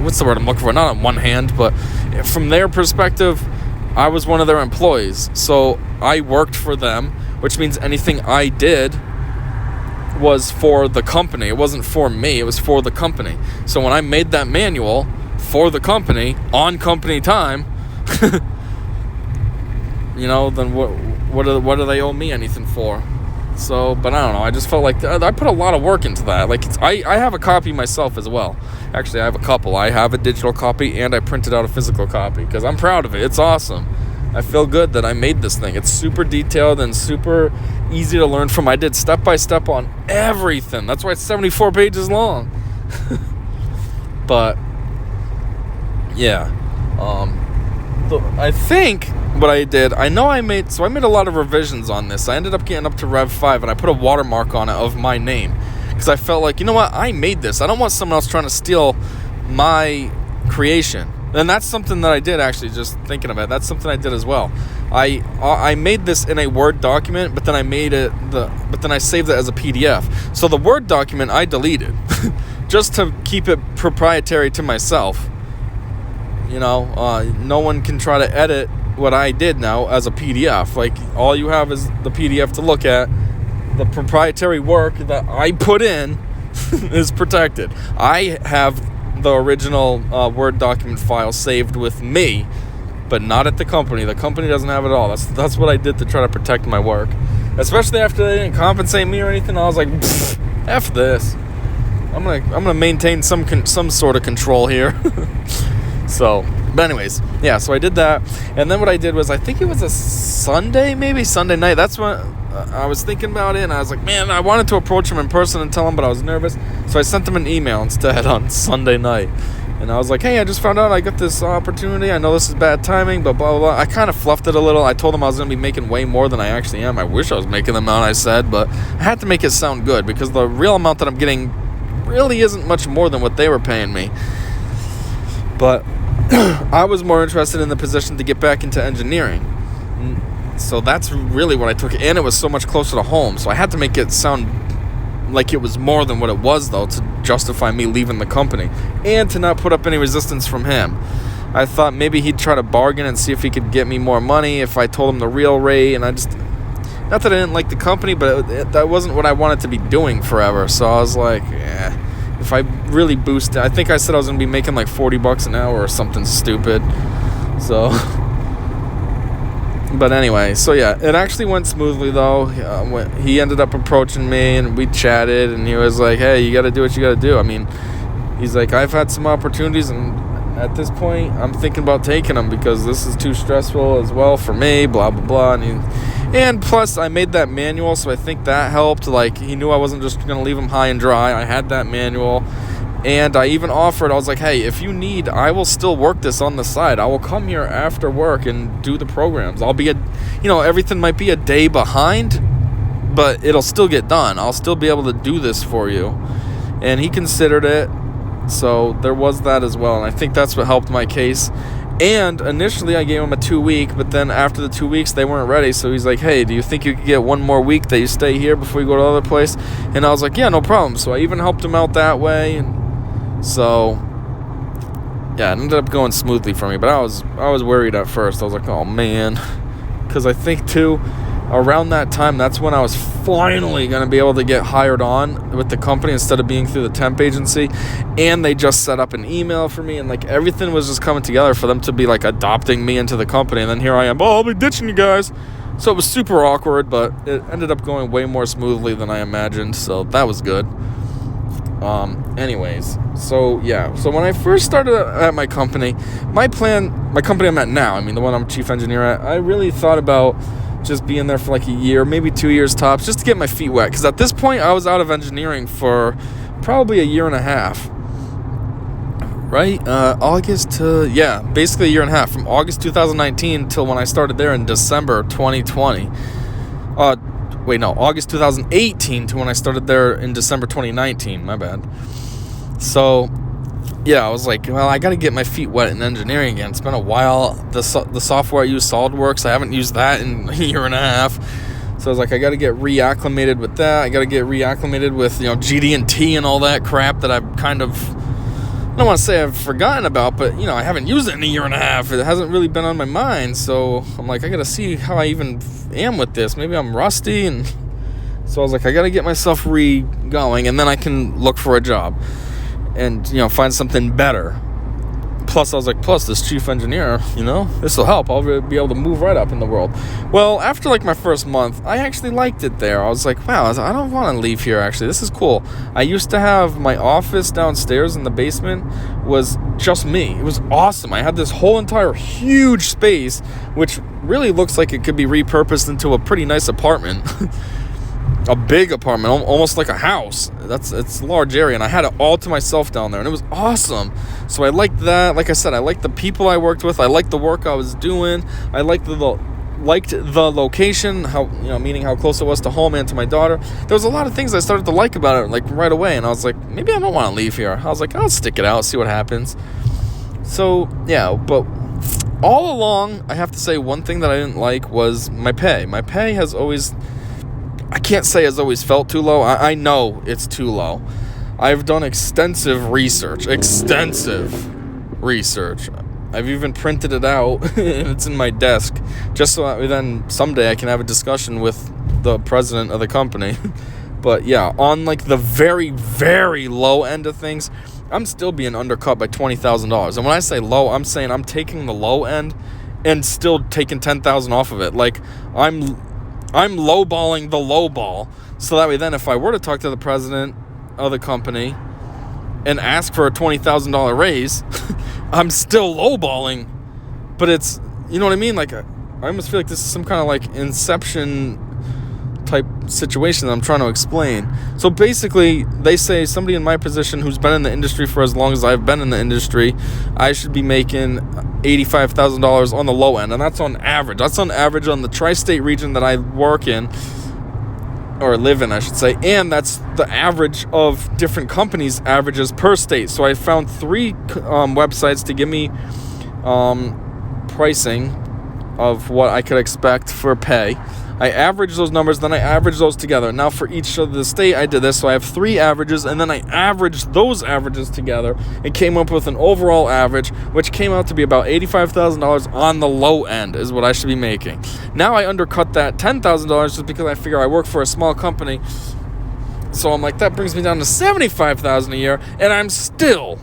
Speaker 1: what's the word I'm looking for? Not on one hand, but from their perspective, I was one of their employees. So I worked for them, which means anything I did was for the company. It wasn't for me. It was for the company. So when I made that manual for the company on company time, you know, then what do they owe me anything for? So, but I don't know. I just felt like I put a lot of work into that. Like, I have a copy myself as well. Actually, I have a couple. I have a digital copy, and I printed out a physical copy because I'm proud of it. It's awesome. I feel good that I made this thing. It's super detailed and super easy to learn from. I did step by step on everything. That's why it's 74 pages long. But yeah, I think what I did, I made a lot of revisions on this. I ended up getting up to Rev 5, and I put a watermark on it of my name, because I felt like, you know what, I made this. I don't want someone else trying to steal my creation. And that's something that I did, actually, just thinking about it. That's something I did as well. I made this in a Word document, but then I saved it as a PDF. So the Word document I deleted just to keep it proprietary to myself. You know, no one can try to edit what I did now as a PDF. Like, all you have is the PDF to look at. The proprietary work that I put in is protected. I have the original Word document file saved with me, but not at the company. The company doesn't have it all. That's what I did to try to protect my work, especially after they didn't compensate me or anything. I was like, F this. I'm gonna maintain some sort of control here. So, but anyways, yeah, so I did that. And then what I did was, I think it was a Sunday night. That's when I was thinking about it, and I was like, man, I wanted to approach him in person and tell him, but I was nervous. So I sent him an email instead on Sunday night. And I was like, hey, I just found out I got this opportunity. I know this is bad timing, but blah, blah, blah. I kind of fluffed it a little. I told him I was going to be making way more than I actually am. I wish I was making the amount I said, but I had to make it sound good, because the real amount that I'm getting really isn't much more than what they were paying me. But I was more interested in the position to get back into engineering. So that's really what I took. And it was so much closer to home. So I had to make it sound like it was more than what it was, though, to justify me leaving the company. And to not put up any resistance from him. I thought maybe he'd try to bargain and see if he could get me more money if I told him the real rate. And I just... Not that I didn't like the company, but that wasn't what I wanted to be doing forever. So I was like, if I really boost it, I think I said I was going to be making like $40 an hour or something stupid. So, but anyway, so yeah, it actually went smoothly though. He ended up approaching me and we chatted, and he was like, hey, you got to do what you got to do. I mean, he's like, I've had some opportunities, and at this point, I'm thinking about taking them because this is too stressful as well for me, blah, blah, blah. And plus, I made that manual, so I think that helped. Like, he knew I wasn't just going to leave him high and dry. I had that manual. And I even offered, I was like, hey, if you need, I will still work this on the side. I will come here after work and do the programs. I'll be everything might be a day behind, but it'll still get done. I'll still be able to do this for you. And he considered it. So there was that as well. And I think that's what helped my case. And initially I gave him a 2-week, but then after the 2 weeks they weren't ready. So he's like, hey, do you think you could get one more week that you stay here before you go to the other place? And I was like, yeah, no problem. So I even helped him out that way. And so yeah, it ended up going smoothly for me. But I was worried at first. I was like, oh man, because I think too, around that time, that's when I was finally going to be able to get hired on with the company instead of being through the temp agency. And they just set up an email for me, and like everything was just coming together for them to be like adopting me into the company. And then here I am, I'll be ditching you guys. So it was super awkward, but it ended up going way more smoothly than I imagined. So that was good. Anyways, so yeah, so when I first started at my company, my company I'm at now, I mean, the one I'm chief engineer at, I really thought about just being there for like a year, maybe 2 years tops, just to get my feet wet. Because at this point, I was out of engineering for probably a year and a half. Right? Basically a year and a half. From August 2019 till when I started there in December 2020. August 2018 to when I started there in December 2019. My bad. So, yeah, I was like, well, I got to get my feet wet in engineering again. It's been a while. The software I use, SolidWorks, I haven't used that in a year and a half. So I was like, I got to get reacclimated with that. I got to get reacclimated with, GD&T and all that crap that I've kind of, I don't want to say I've forgotten about, but, I haven't used it in a year and a half. It hasn't really been on my mind. So I'm like, I got to see how I even am with this. Maybe I'm rusty. And so I was like, I got to get myself going, and then I can look for a job and, find something better. Plus, I was like, this chief engineer, this will help. I'll be able to move right up in the world. Well, after like my first month, I actually liked it there. I was like, wow, I don't want to leave here, actually. This is cool. I used to have my office downstairs in the basement was just me. It was awesome. I had this whole entire huge space, which really looks like it could be repurposed into a pretty nice apartment. a big apartment, almost like a house. It's a large area, and I had it all to myself down there, and it was awesome. So I liked that. Like I said, I liked the people I worked with. I liked the work I was doing. I liked the location, meaning how close it was to home and to my daughter. There was a lot of things I started to like about it, like right away, and I was like, maybe I don't want to leave here. I was like, I'll stick it out, see what happens. So yeah, but all along, I have to say one thing that I didn't like was my pay. My pay has always, I can't say has always felt too low. I know it's too low. I've done extensive research. I've even printed it out, and it's in my desk, just so then someday I can have a discussion with the president of the company. But yeah, on like the very, very low end of things, I'm still being undercut by $20,000. And when I say low, I'm saying I'm taking the low end and still taking $10,000 off of it. Like I'm lowballing the lowball, so that way then if I were to talk to the president of the company and ask for a $20,000 raise, I'm still lowballing, but it's, you know what I mean? Like, I almost feel like this is some kind of like Inception type situation that I'm trying to explain. So basically, they say somebody in my position who's been in the industry for as long as I've been in the industry, I should be making $85,000 on the low end, and that's on average. That's on average on the tri-state region that I work in, or live in, I should say, and that's the average of different companies' averages per state. So I found 3 websites to give me pricing of what I could expect for pay. I averaged those numbers, then I averaged those together. Now for each of the state I did this, so I have 3 averages, and then I averaged those averages together and came up with an overall average, which came out to be about $85,000 on the low end is what I should be making. Now I undercut that $10,000 just because I figure I work for a small company, so I'm like, that brings me down to $75,000 a year, and I'm still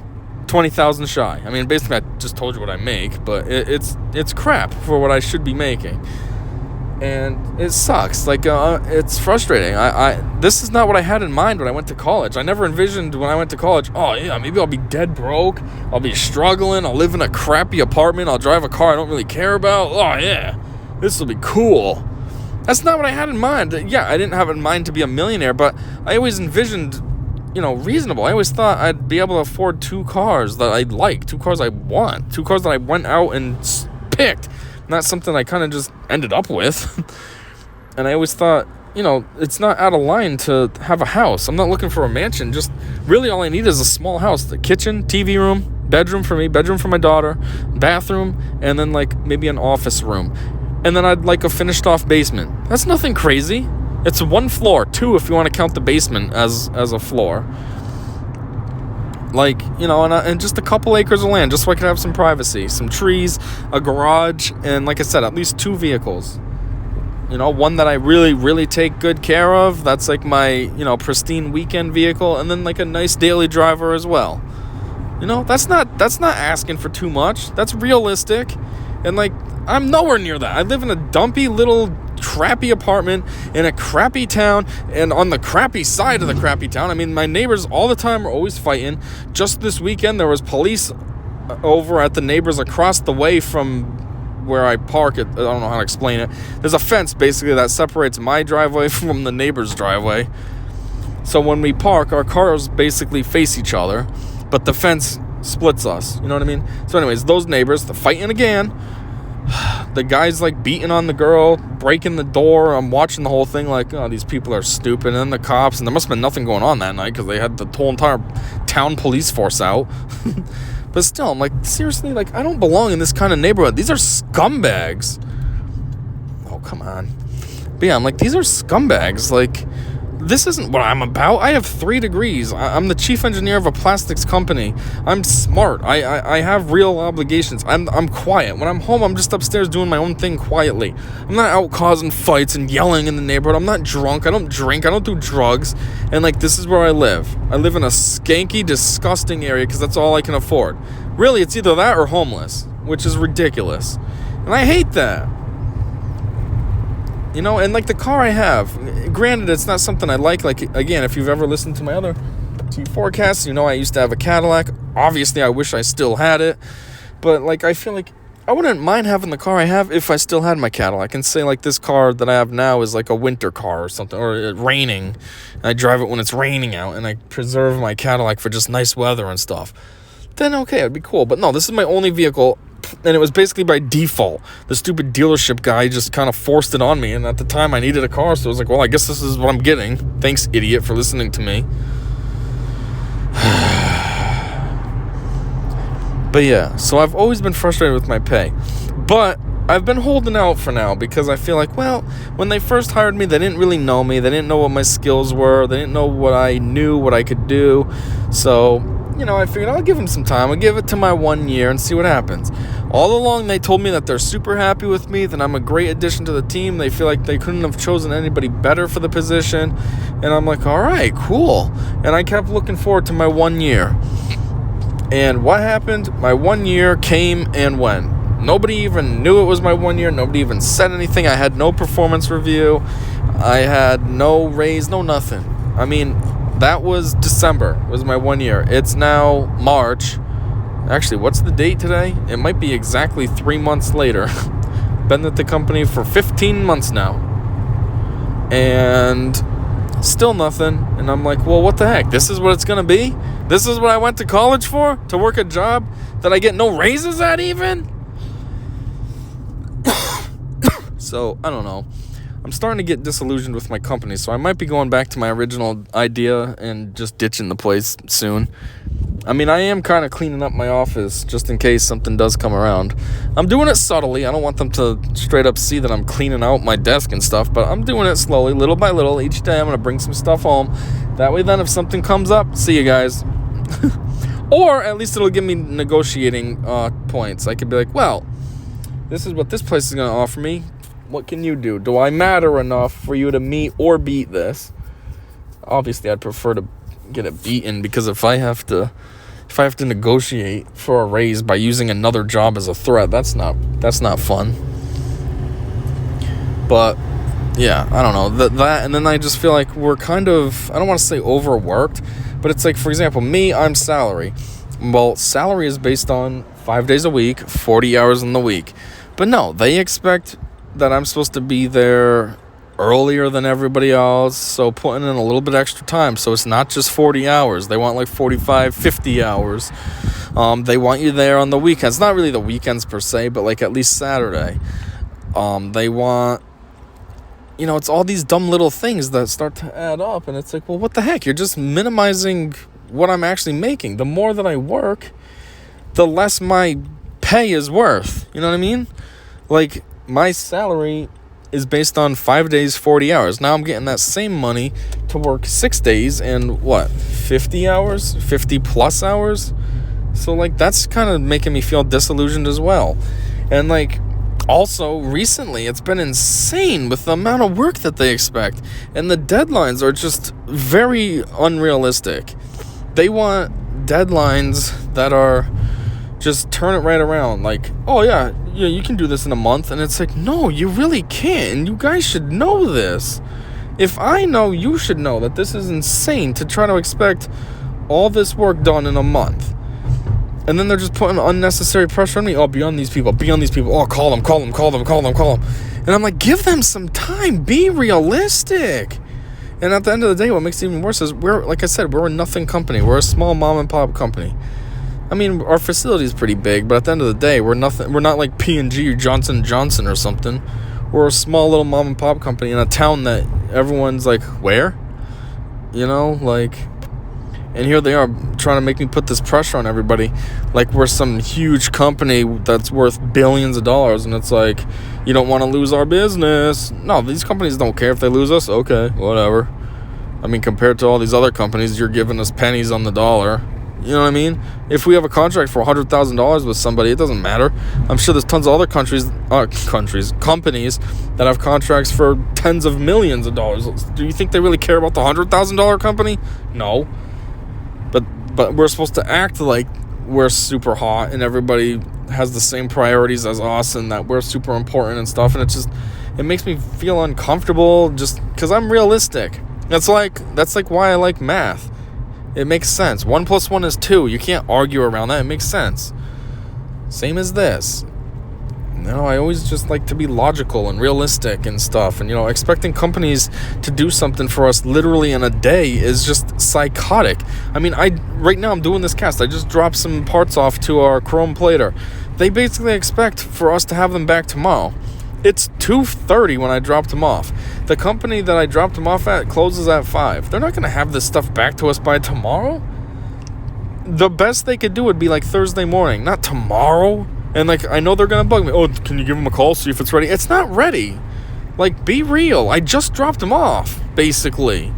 Speaker 1: $20,000 shy. I mean, basically I just told you what I make, but it's crap for what I should be making. And it sucks. Like, it's frustrating. This is not what I had in mind when I went to college. I never envisioned when I went to college, oh yeah, maybe I'll be dead broke, I'll be struggling, I'll live in a crappy apartment, I'll drive a car I don't really care about. Oh yeah, this will be cool. That's not what I had in mind. Yeah, I didn't have in mind to be a millionaire, but I always envisioned, reasonable. I always thought I'd be able to afford 2 cars that I like, 2 cars I want, 2 cars that I went out and picked. Not something I kind of just ended up with. And I always thought, it's not out of line to have a house. I'm not looking for a mansion. Just really all I need is a small house. The kitchen, TV room, bedroom for me, bedroom for my daughter, bathroom, and then like maybe an office room. And then I'd like a finished off basement. That's nothing crazy. It's 1 floor, 2 if you want to count the basement as a floor. Like, and just a couple acres of land, just so I could have some privacy, some trees, a garage, and like I said, at least 2 vehicles. One that I really, really take good care of. That's like my, pristine weekend vehicle, and then like a nice daily driver as well. That's not asking for too much. That's realistic. And like, I'm nowhere near that. I live in a dumpy little crappy apartment in a crappy town, and on the crappy side of the crappy town. I mean, my neighbors all the time are always fighting. Just this weekend there was police over at the neighbors across the way from where I park. I don't know how to explain it. There's a fence basically that separates my driveway from the neighbor's driveway, so when we park our cars basically face each other, but the fence splits us, you know what I mean? So anyways, those neighbors, they're fighting again. The guy's like beating on the girl, breaking the door. I'm watching the whole thing like, oh, these people are stupid. And then the cops, and there must have been nothing going on that night because they had the whole entire town police force out. But still, I'm like, seriously, like, I don't belong in this kind of neighborhood. These are scumbags. Oh, come on. But yeah, I'm like, these are scumbags. Like, this isn't what I'm about. I have 3 degrees. I'm the chief engineer of a plastics company. I'm smart. I have real obligations. I'm quiet. When I'm home, I'm just upstairs doing my own thing quietly. I'm not out causing fights and yelling in the neighborhood. I'm not drunk. I don't drink. I don't do drugs. And like, this is where I live. I live in a skanky, disgusting area because that's all I can afford. Really, it's either that or homeless, which is ridiculous. And I hate that. And like the car I have, granted, it's not something I like. Like, again, if you've ever listened to my other T4Cast, I used to have a Cadillac. Obviously, I wish I still had it. But, like, I feel like I wouldn't mind having the car I have if I still had my Cadillac. And say, like, this car that I have now is like a winter car or something, or raining. And I drive it when it's raining out, and I preserve my Cadillac for just nice weather and stuff. Then, okay, it'd be cool. But no, this is my only vehicle, and it was basically by default. The stupid dealership guy just kind of forced it on me, and at the time I needed a car, so I was like, well, I guess this is what I'm getting. Thanks, idiot, for listening to me. But yeah, so I've always been frustrated with my pay. But I've been holding out for now because I feel like, well, when they first hired me, they didn't really know me. They didn't know what my skills were. They didn't know what I knew, what I could do. So, you know, I figured I'll give them some time. I'll give it to my 1 year and see what happens. All along, they told me that they're super happy with me, that I'm a great addition to the team. They feel like they couldn't have chosen anybody better for the position. And I'm like, all right, cool. And I kept looking forward to my 1 year. And what happened? My 1 year came and went. Nobody even knew it was my 1 year. Nobody even said anything. I had no performance review. I had no raise, no nothing. I mean, that was December, was my 1 year. It's now March. Actually, what's the date today? It might be exactly 3 months later. Been at the company for 15 months now. And still nothing. And I'm like, well, what the heck? This is what it's going to be? This is what I went to college for? To work a job that I get no raises at even? So, I don't know. I'm starting to get disillusioned with my company, so I might be going back to my original idea and just ditching the place soon. I mean, I am kind of cleaning up my office just in case something does come around. I'm doing it subtly. I don't want them to straight up see that I'm cleaning out my desk and stuff, but I'm doing it slowly, little by little. Each day I'm going to bring some stuff home. That way then if something comes up, see you guys. Or at least it'll give me negotiating points. I could be like, well, this is what this place is going to offer me. What can you do? Do I matter enough for you to meet or beat this? Obviously, I'd prefer to get it beaten, because if I have to negotiate for a raise by using another job as a threat, that's not fun. But yeah, I don't know that, and then I just feel like we're kind of, I don't want to say overworked, but it's like, for example, me, I'm salary. Well, salary is based on 5 days a week, 40 hours in the week. But no, they expect that I'm supposed to be there earlier than everybody else, so putting in a little bit extra time, so it's not just 40 hours. They want like 45, 50 hours. They want you there on the weekends. Not really the weekends per se, but like at least Saturday. They want, you know, it's all these dumb little things that start to add up, and it's like, well, what the heck? You're just minimizing what I'm actually making. The more that I work, the less my pay is worth. You know what I mean? Like, my salary is based on 5 days, 40 hours. Now I'm getting that same money to work 6 days and 50 hours? 50 plus hours? So, like, that's kind of making me feel disillusioned as well. And, like, also, recently, it's been insane with the amount of work that they expect. And the deadlines are just very unrealistic. They want deadlines that are just turn it right around. Like, oh, yeah, you can do this in a month. And it's like, no, you really can't. And you guys should know this. If I know, you should know that this is insane to try to expect all this work done in a month. And then they're just putting unnecessary pressure on me. Oh, be on these people. Oh, call them. And I'm like, give them some time. Be realistic. And at the end of the day, what makes it even worse is like I said, we're a nothing company. We're a small mom and pop company. I mean, our facility is pretty big, but at the end of the day, we're nothing. We're not like P&G or Johnson & Johnson or something. We're a small little mom and pop company in a town that everyone's like, where? You know, like, and here they are trying to make me put this pressure on everybody like we're some huge company that's worth billions of dollars, and it's like, you don't want to lose our business. No, these companies don't care if they lose us. Okay, whatever. I mean, compared to all these other companies, you're giving us pennies on the dollar. You know what I mean? If we have a contract for $100,000 with somebody, it doesn't matter. I'm sure there's tons of other companies that have contracts for tens of millions of dollars. Do you think they really care about the $100,000 company? No. But we're supposed to act like we're super hot and everybody has the same priorities as us and that we're super important and stuff. And it makes me feel uncomfortable just because I'm realistic. That's like why I like math. It makes sense. 1 + 1 is 2. You can't argue around that. It makes sense. Same as this. I always just like to be logical and realistic and stuff. And, expecting companies to do something for us literally in a day is just psychotic. I mean, right now I'm doing this cast. I just dropped some parts off to our chrome plater. They basically expect for us to have them back tomorrow. It's 2:30 when I dropped them off. The company that I dropped them off at closes at 5. They're not going to have this stuff back to us by tomorrow. The best they could do would be like Thursday morning, not tomorrow. And I know they're going to bug me. Oh, can you give them a call, see if it's ready? It's not ready. Be real. I just dropped them off, basically.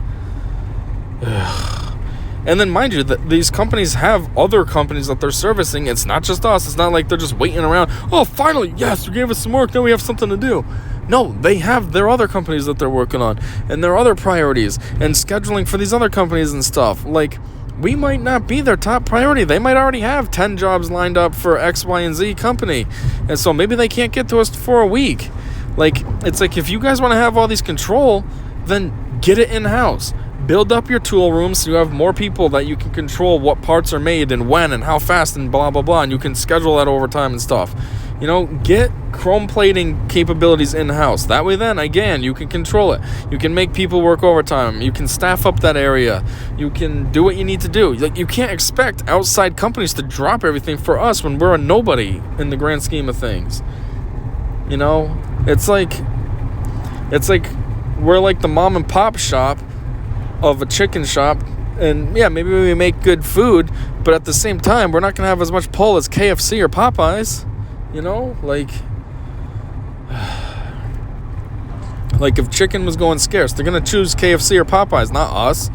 Speaker 1: And then mind you, that these companies have other companies that they're servicing. It's not just us. It's not like they're just waiting around. Oh, finally, yes, you gave us some work. Now we have something to do. No, they have their other companies that they're working on and their other priorities and scheduling for these other companies and stuff. We might not be their top priority. They might already have 10 jobs lined up for X, Y, and Z company. And so maybe they can't get to us for a week. It's if you guys want to have all these control, then get it in-house. Build up your tool room so you have more people that you can control what parts are made and when and how fast and blah, blah, blah. And you can schedule that over time and stuff. Get chrome plating capabilities in-house. That way then, again, you can control it. You can make people work overtime. You can staff up that area. You can do what you need to do. You can't expect outside companies to drop everything for us when we're a nobody in the grand scheme of things. It's like we're like the mom and pop shop of a chicken shop, and yeah, maybe we make good food, but at the same time, we're not going to have as much pull as KFC or Popeyes, if chicken was going scarce, they're going to choose KFC or Popeyes, not us.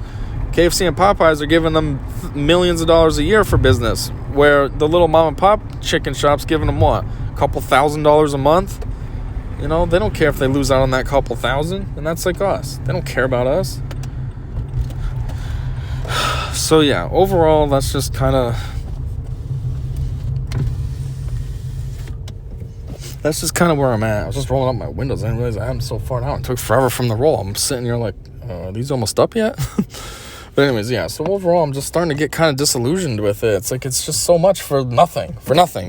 Speaker 1: KFC and Popeyes are giving them millions of dollars a year for business, where the little mom and pop chicken shop's giving them what, a couple $1,000s a month? They don't care if they lose out on that couple thousand, and that's like us. They don't care about us. So yeah, overall, that's just kind of where I'm at. I was just rolling up my windows. I didn't realize I am so far down. It took forever from the roll. I'm sitting here are these almost up yet? But anyways, yeah. So overall, I'm just starting to get kind of disillusioned with it. It's just so much for nothing.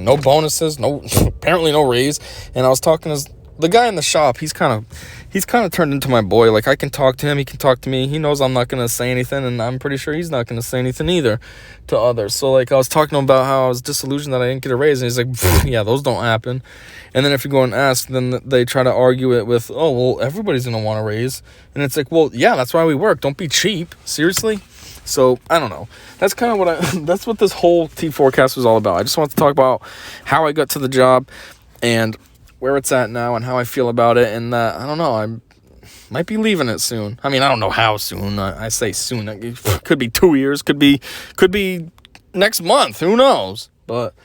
Speaker 1: No bonuses, apparently no raise. And I was talking to the guy in the shop. He's kind of turned into my boy. I can talk to him, he can talk to me. He knows I'm not going to say anything, and I'm pretty sure he's not going to say anything either to others. So I was talking to him about how I was disillusioned that I didn't get a raise, and he's like, yeah, those don't happen. And then if you go and ask, then they try to argue it with, oh, well, everybody's going to want a raise. And it's like, well, yeah, that's why we work. Don't be cheap. Seriously? So I don't know. That's kind of that's what this whole T4Cast was all about. I just want to talk about how I got to the job and where it's at now and how I feel about it. And I don't know, I might be leaving it soon. I mean, I don't know how soon. I say soon. It could be 2 years. Could be next month. Who knows? But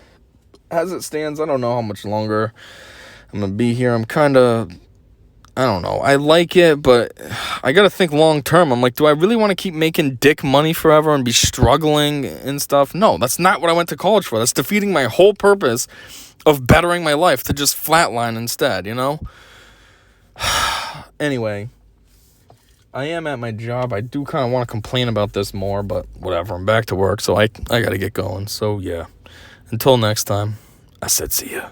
Speaker 1: as it stands, I don't know how much longer I'm going to be here. I'm kind of, I don't know. I like it, but I got to think long term. I'm like, do I really want to keep making dick money forever and be struggling and stuff? No, that's not what I went to college for. That's defeating my whole purpose of bettering my life to just flatline instead, Anyway, I am at my job. I do kind of want to complain about this more, but whatever. I'm back to work, so I got to get going. So, yeah. Until next time, I said see ya.